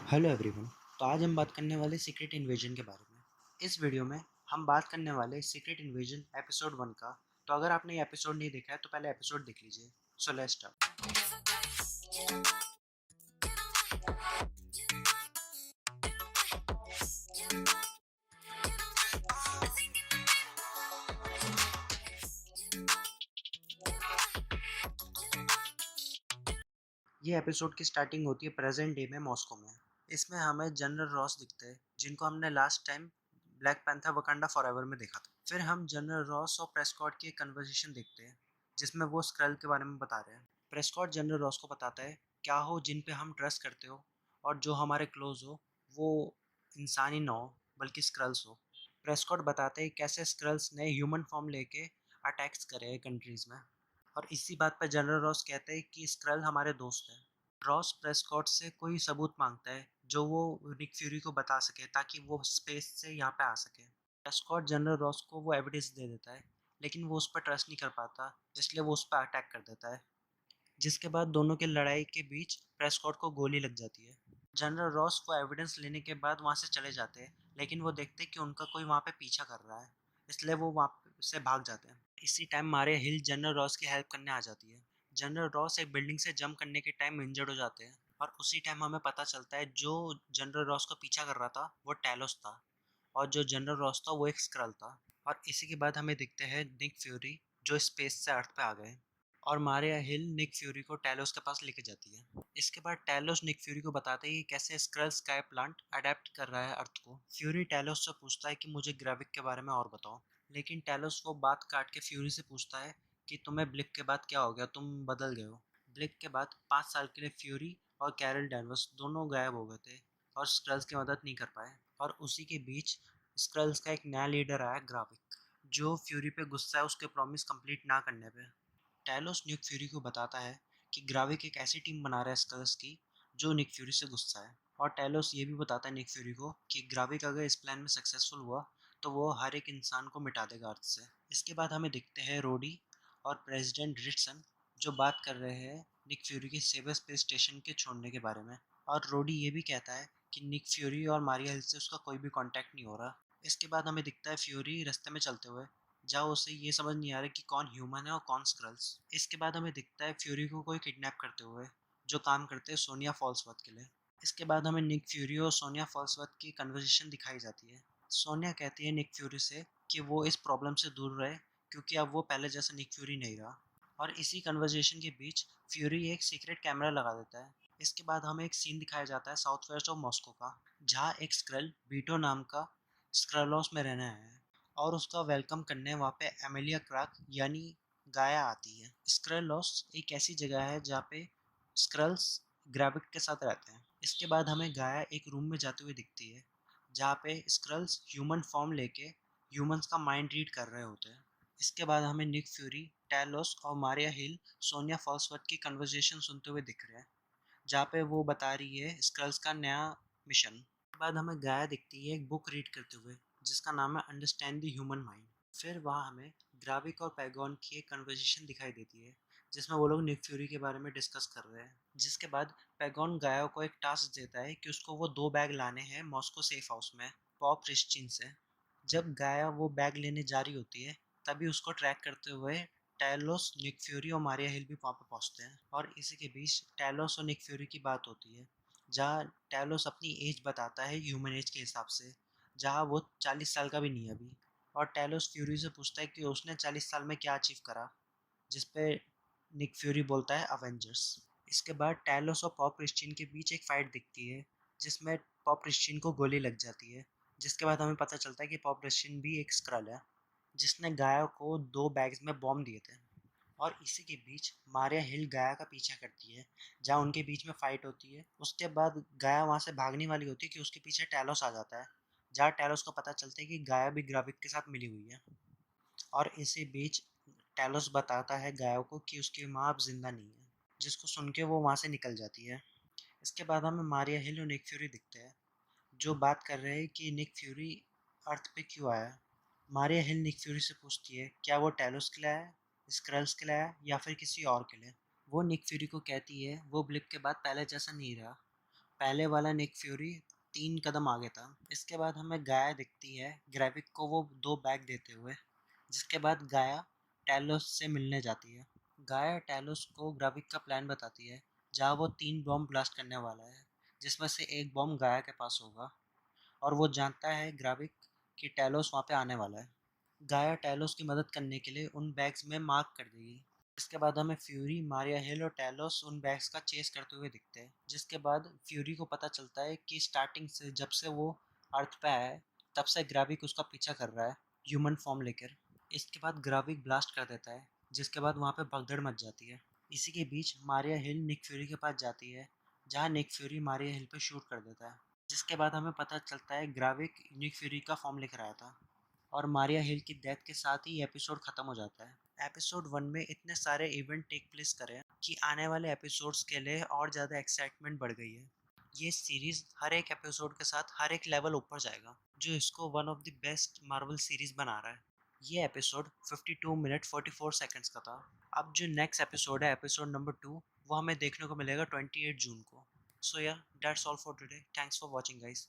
Hello everyone. तो आज हम बात करने वाले सीक्रेट इन्वेजन के बारे में। इस वीडियो में हम बात करने वाले सीक्रेट इन्वेजन एपिसोड 1 का। तो अगर आपने ये एपिसोड नहीं देखा है तो पहले एपिसोड देख लीजिए। So let's start. ये एपिसोड की स्टार्टिंग होती है प्रेजेंट डे में मॉस्को में। इसमें हमें जनरल रॉस दिखते हैं जिनको हमने last time black panther Wakanda forever में देखा था। फिर हम जनरल रॉस और प्रेस्कॉट की एक कन्वर्सेशन देखते हैं जिसमें वो स्क्रल के बारे में बता रहे हैं। प्रेस्कॉट जनरल रॉस को बताता है क्या हो जिन पे हम ट्रस्ट करते हो और जो हमारे क्लोज हो वो इंसान ही ना हो बल्कि स्क्रल्स हो। प्रेस्कॉट बताते हैं कैसे स्क्रल्स ने ह्यूमन फॉर्म लेके अटैक्स करे हैं कंट्रीज में। और इसी बात पर जनरल रॉस कहते हैं कि स्क्रल हमारे दोस्त हैं। रॉस प्रेस्कॉट से कोई सबूत मांगता है जो वो निक फ्यूरी को बता सके ताकि वो स्पेस से यहाँ पे आ सके। प्रेस्कॉट जनरल रॉस को वो एविडेंस दे देता है लेकिन वो उस पर ट्रस्ट नहीं कर पाता, इसलिए वो उस पर अटैक कर देता है। जिसके बाद दोनों के लड़ाई के बीच प्रेस्कॉट को गोली लग जाती है। जनरल रॉस वो एविडेंस लेने के बाद वहाँ से चले जाते हैं लेकिन वो देखते हैं कि उनका कोई वहाँ पे पीछा कर रहा है, इसलिए वो वहाँ से भाग जाते हैं। इसी टाइम मारिया हिल जनरल रॉस की हेल्प करने आ जाती है। जनरल रॉस एक बिल्डिंग से जंप करने के टाइम इंजर्ड हो जाते हैं और उसी टाइम हमें पता चलता है जो जनरल रॉस को पीछा कर रहा था वो टैलोस था और जो जनरल रॉस था वो एक स्क्रल था। और इसी के बाद हमें दिखते हैं निक फ्यूरी जो स्पेस से अर्थ पे आ गए और मारिया हिल निक फ्यूरी को टैलोस के पास लेके जाती है। इसके बाद टैलोस निक फ्यूरी को बताते हैं कि कैसे स्क्रल स्काई प्लांट अडेप्ट कर रहा है अर्थ को। फ्यूरी टैलोस से पूछता है कि मुझे ग्रेविक के बारे में और बताओ, लेकिन टैलोस वो बात काट के फ्यूरी से पूछता है कि तुम्हें ब्लिप के बाद क्या हो गया, तुम बदल गए हो। ब्लिप के बाद 5 साल के लिए फ्यूरी और कैरल डैनवर्स दोनों गायब हो गए थे और स्क्रल्स की मदद नहीं कर पाए। और उसी के बीच स्क्रल्स का एक नया लीडर आया, ग्राविक, जो फ्यूरी पे गुस्सा है उसके प्रॉमिस कंप्लीट ना करने पे। टैलोस निक फ्यूरी को बताता है कि ग्राविक एक ऐसी टीम बना रहा है स्कल्स की जो निक फ्यूरी से गुस्सा है। और टैलोस ये भी बताता है निक फ्यूरी को कि ग्राविक अगर इस प्लान में सक्सेसफुल हुआ तो वो हर एक इंसान को मिटा देगा अर्थ से। इसके बाद हमें दिखते हैं रोडी और प्रेसिडेंट रिचसन जो बात कर रहे हैं निक फ्यूरी के सेवर स्पेस स्टेशन के छोड़ने के बारे में। और रोडी ये भी कहता है कि निक फ्यूरी और मारिया हिल से उसका कोई भी कांटेक्ट नहीं हो रहा। इसके बाद हमें दिखता है फ्यूरी रास्ते में चलते हुए जहाँ उसे ये समझ नहीं आ रहा कि कौन ह्यूमन है और कौन स्क्रल्स। इसके बाद हमें दिखता है फ्यूरी को कोई किडनैप करते हुए जो काम करते हैं सोनिया फॉल्सवर्थ के लिए। इसके बाद हमें निक फ्यूरी और सोनिया फॉल्सवर्थ की कन्वर्सेशन दिखाई जाती है। सोनिया कहती है निक फ्यूरी से कि वो इस प्रॉब्लम से दूर रहे क्योंकि अब वो पहले जैसा निक फ्यूरी नहीं रहा। और इसी कन्वर्सेशन के बीच फ्यूरी एक सीक्रेट कैमरा लगा देता है। इसके बाद हमें एक सीन दिखाया जाता है साउथ वेस्ट ऑफ मॉस्को का जहाँ एक स्क्रल बीटो नाम का स्क्रलोस में रहने आया है और उसका वेलकम करने वहाँ पे एमिलिया क्राक यानी गाया आती है। स्क्रलोस एक ऐसी जगह है जहाँ पे स्क्रल्स ग्रेविक के साथ रहते हैं। इसके बाद हमें गाया एक रूम में जाते हुए दिखती है जहाँ पे स्क्रल्स ह्यूमन फॉर्म लेके ह्यूमंस का माइंड रीड कर रहे होते हैं। इसके बाद हमें निक फ्यूरी, टैलोस और मारिया हिल सोनिया फॉल्सवर्थ की कन्वर्सेशन सुनते हुए दिख रहे हैं जहाँ पे वो बता रही है स्क्रल्स का नया मिशन। उसके बाद हमें गाया दिखती है एक बुक रीड करते हुए जिसका नाम है अंडरस्टैंड द ह्यूमन माइंड। फिर वहाँ हमें ग्राविक और पैगॉन की एक कन्वर्सेशन दिखाई देती है जिसमें वो लोग निक फ्यूरी के बारे में डिस्कस कर रहे हैं। जिसके बाद पैगॉन गाया को एक टास्क देता है कि उसको वो 2 बैग लाने हैं मॉस्को सेफ हाउस में पॉप रिश्चिन से। जब गाया वो बैग लेने जा रही होती है तभी उसको ट्रैक करते हुए टैलोस, निक फ्यूरी और मारिया हिल भी वहाँ पे पहुँचते हैं। और इसी के बीच टैलोस और निक फ्यूरी की बात होती है जहाँ टैलोस अपनी एज बताता है ह्यूमन एज के हिसाब से, जहाँ वो 40 साल का भी नहीं है अभी। और टैलोस फ्यूरी से पूछता है कि उसने 40 साल में क्या अचीव करा, जिस पे निक फ्यूरी बोलता है अवेंजर्स। इसके बाद टैलोस और पॉप क्रिश्चियन के बीच एक फाइट दिखती है जिसमें पॉप क्रिश्चियन को गोली लग जाती है। जिसके बाद हमें पता चलता है कि पॉप क्रिश्चियन भी एक स्क्रल है जिसने गाया को 2 बैग्स में बॉम्ब दिए थे। और इसी के बीच मारिया हिल गाया का पीछा करती है जहाँ उनके बीच में फाइट होती है। उसके बाद गाया वहाँ से भागने वाली होती है कि उसके पीछे टैलोस आ जाता है जहाँ टैलोस को पता चलता है कि गाया भी ग्राविक के साथ मिली हुई है। और इसी बीच टैलोस बताता है गाया को कि उसकी माँ अब जिंदा नहीं है, जिसको सुन के वो वहाँ से निकल जाती है। इसके बाद हमें मारिया हिल और निक फ्यूरी दिखते हैं जो बात कर रहे हैं कि निक फ्यूरी अर्थ पे क्यों आया। मारिया हिल निक फ्यूरी से पूछती है क्या वो टैलोस के लिए आया, स्क्रल्स के लिए आया या फिर किसी और के लिए। वो निक फ्यूरी को कहती है वो ब्लिप के बाद पहले जैसा नहीं रहा पहले वाला निक फ्यूरी 3 कदम आगे था। इसके बाद हमें गाया दिखती है ग्रेविक को वो 2 बैग देते हुए, जिसके बाद गाया टेलोस से मिलने जाती है। गाया टेलोस को ग्रेविक का प्लान बताती है, जहाँ वो 3 बॉम्ब ब्लास्ट करने वाला है, जिसमें से एक बॉम्ब गाया के पास होगा और वो जानता है ग्रेविक कि टेलोस वहाँ पे आने वाला है। गाया टेलोस की मदद करने के लिए उन बैग्स में मार्क कर देगी। इसके बाद हमें फ्यूरी, मारिया हिल और टेलोस उन बैग्स का चेस करते हुए दिखते हैं, जिसके बाद फ्यूरी को पता चलता है कि स्टार्टिंग से जब से वो अर्थ पे आया है तब से ग्राविक उसका पीछा कर रहा है ह्यूमन फॉर्म लेकर। इसके बाद ग्राविक ब्लास्ट कर देता है, जिसके बाद वहाँ पे भगदड़ मच जाती है। इसी के बीच मारिया हिल निक फ्यूरी के पास जाती है, जहाँ निक फ्यूरी मारिया हिल पे शूट कर देता है। जिसके बाद हमें पता चलता है ग्राविक निक फ्यूरी का फॉर्म लेकर आया था और मारिया हिल की डेथ के साथ ही एपिसोड खत्म हो जाता है। एपिसोड 1 में इतने सारे इवेंट टेक प्लेस करें कि आने वाले एपिसोड्स के लिए और ज़्यादा एक्साइटमेंट बढ़ गई है। ये सीरीज हर एक एपिसोड के साथ हर एक लेवल ऊपर जाएगा, जो इसको one of the best Marvel series बना रहा है। ये एपिसोड 52 मिनट 44 सेकंड्स का था। अब जो नेक्स्ट एपिसोड है, एपिसोड नंबर 2, वो हमें देखने को मिलेगा 28 जून को। सो या that's all for today. Thanks for watching guys.